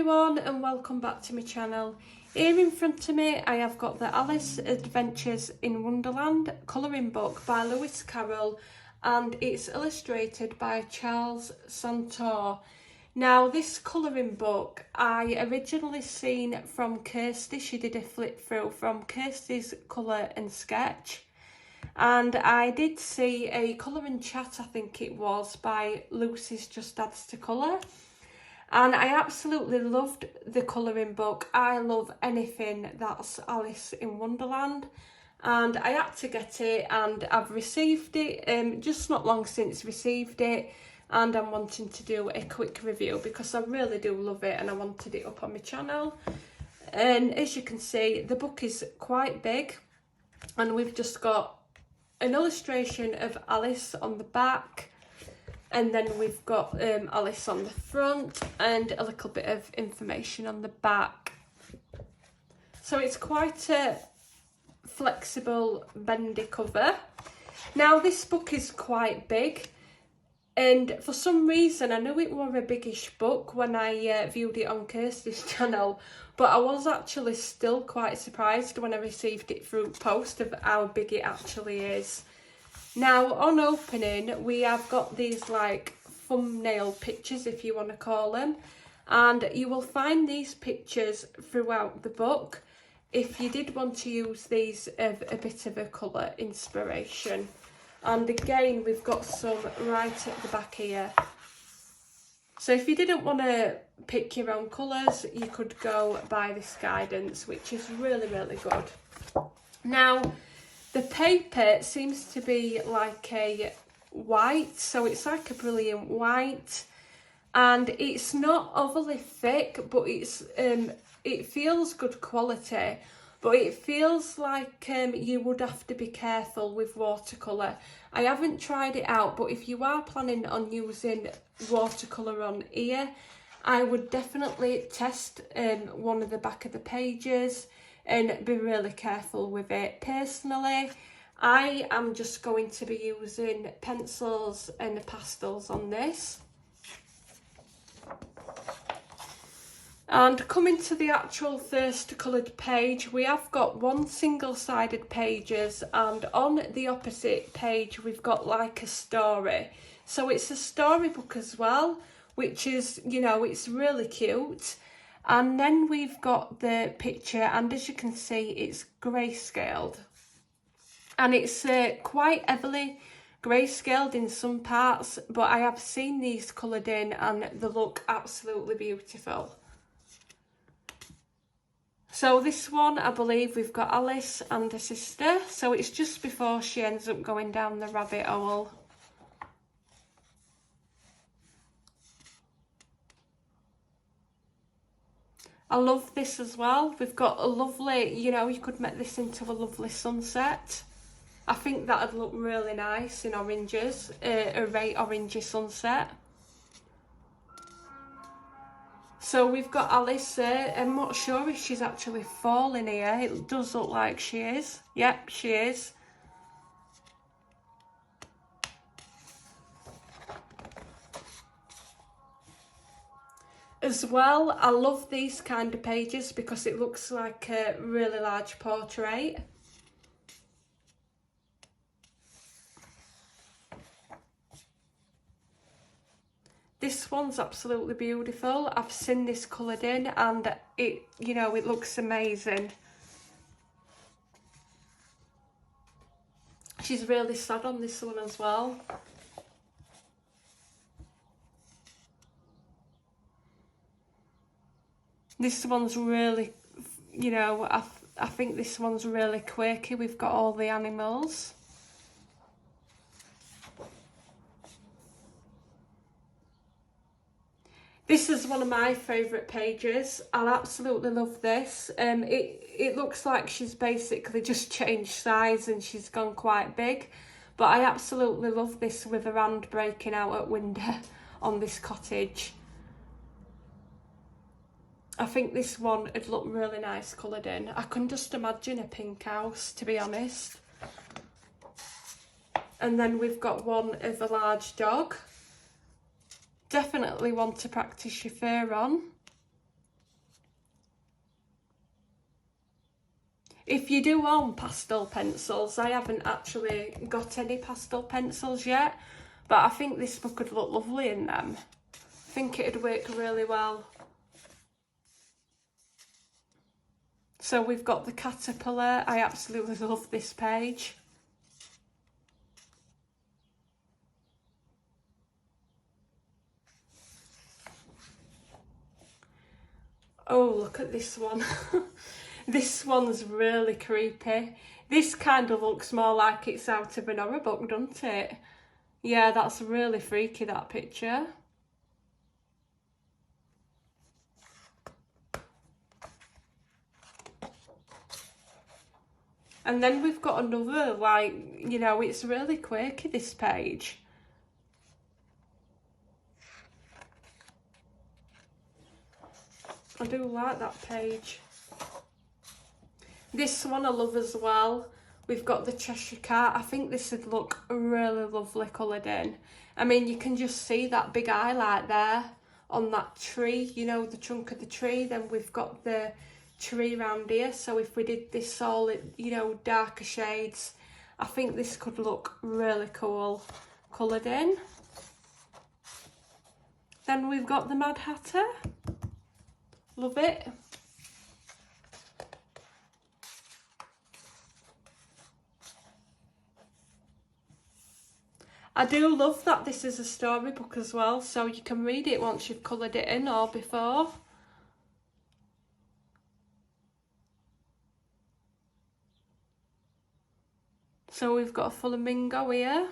everyone and welcome back to my channel. Here in front of me I have got the Alice Adventures in Wonderland colouring book by Lewis Carroll, and it's illustrated by Charles Santor. Now this colouring book I originally seen from Kirsty. She did a flip through from Kirsty's Colour and Sketch, and I did see a colouring chat, I think it was, by Lucy's Just Adds to Colour. And I absolutely loved the colouring book. I love anything that's Alice in Wonderland. And I had to get it, and I've received it, just not long since received it. And I'm wanting to do a quick review because I really do love it and I wanted it up on my channel. And as you can see, the book is quite big. And we've just got an illustration of Alice on the back. And then we've got Alice on the front and a little bit of information on the back. So it's quite a flexible, bendy cover. Now this book is quite big, and for some reason I knew it was a biggish book when I viewed it on Kirsty's channel, but I was actually still quite surprised when I received it through post of how big it actually is. Now on opening we have got these like thumbnail pictures, if you want to call them, and you will find these pictures throughout the book if you did want to use these as a bit of a colour inspiration. And again we've got some right at the back here, so if you didn't want to pick your own colours you could go by this guidance, which is really good. Now the paper seems to be like a white, so it's like a brilliant white, and it's not overly thick, but it's it feels good quality, but it feels like you would have to be careful with watercolour. I haven't tried it out, but if you are planning on using watercolour on here, I would definitely test one of the back of the pages and be really careful with it. Personally, I am just going to be using pencils and pastels on this. And coming to the actual first coloured page, we have got one single-sided pages, and on the opposite page we've got like a story. So it's a storybook as well, which is, you know, it's really cute. And then we've got the picture, and as you can see it's grayscaled, and it's quite heavily grayscaled in some parts, but I have seen these coloured in and they look absolutely beautiful. So this one, I believe we've got Alice and her sister, so it's just before she ends up going down the rabbit hole. I love this as well. We've got a lovely, you know, you could make this into a lovely sunset. I think that'd look really nice in oranges, a very orangey sunset. So we've got Alice. I'm not sure if she's actually falling here. It does look like she is. Yep, she is. As well, I love these kind of pages because it looks like a really large portrait. This one's absolutely beautiful. I've seen this coloured in and it, you know, it looks amazing. She's really sad on this one as well. This one's really, you know, I think this one's really quirky. We've got all the animals. This is one of my favourite pages. I absolutely love this. It looks like she's basically just changed size and she's gone quite big. But I absolutely love this with her hand breaking out at window on this cottage. I think this one would look really nice coloured in. I can just imagine a pink house, to be honest. And then we've got one of a large dog. Definitely want to practice your fur on. If you do own pastel pencils, I haven't actually got any pastel pencils yet, but I think this book would look lovely in them. I think it'd work really well. So we've got the caterpillar. I absolutely love this page. Oh, look at this one. This one's really creepy. This kind of looks more like it's out of an horror book, doesn't it? Yeah, that's really freaky, that picture. And then we've got another, like, you know, it's really quirky, this page. I do like that page. This one I love as well. We've got the Cheshire Cat. I think this would look really lovely coloured in. I mean, you can just see that big highlight there on that tree, you know, the trunk of the tree. Then we've got the tree round here. So if we did this all, you know, darker shades, I think this could look really cool coloured in. Then we've got the Mad Hatter. Love it. I do love that this is a storybook as well, so you can read it once you've coloured it in or before. So we've got a flamingo here.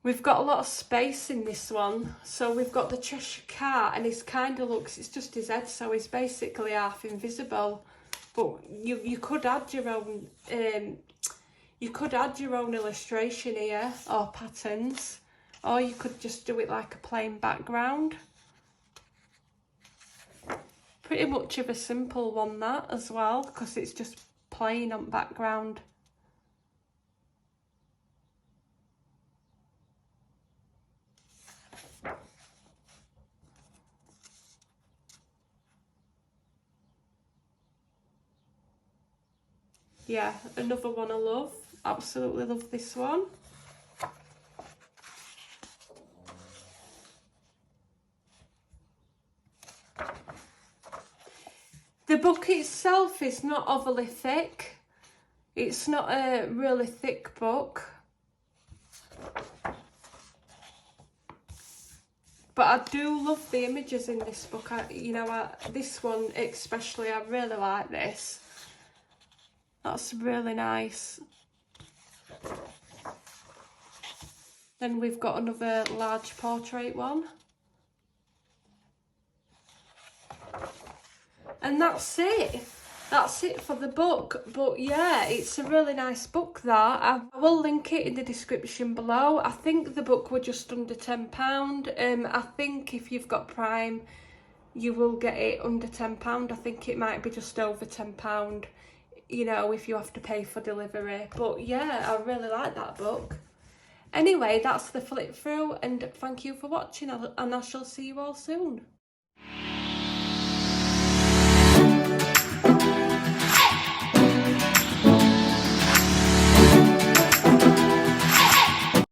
We've got a lot of space in this one. So we've got the Cheshire Cat, and it's kind of looks, it's just his head, so he's basically half invisible. But you could add your own illustration here, or patterns, or you could just do it like a plain background. Pretty much of a simple one, that as well, because it's just plain on background. Yeah, another one I love. Absolutely love this one. The book itself is not overly thick. It's not a really thick book. But I do love the images in this book. This one especially, I really like this. That's really nice. Then we've got another large portrait one. And that's it. That's it for the book. But yeah, it's a really nice book, that. I will link it in the description below. I think the book were just under £10. I think if you've got Prime, you will get it under £10. I think it might be just over £10, you know, if you have to pay for delivery. But yeah, I really like that book. Anyway, that's the flip through, and thank you for watching, and I shall see you all soon.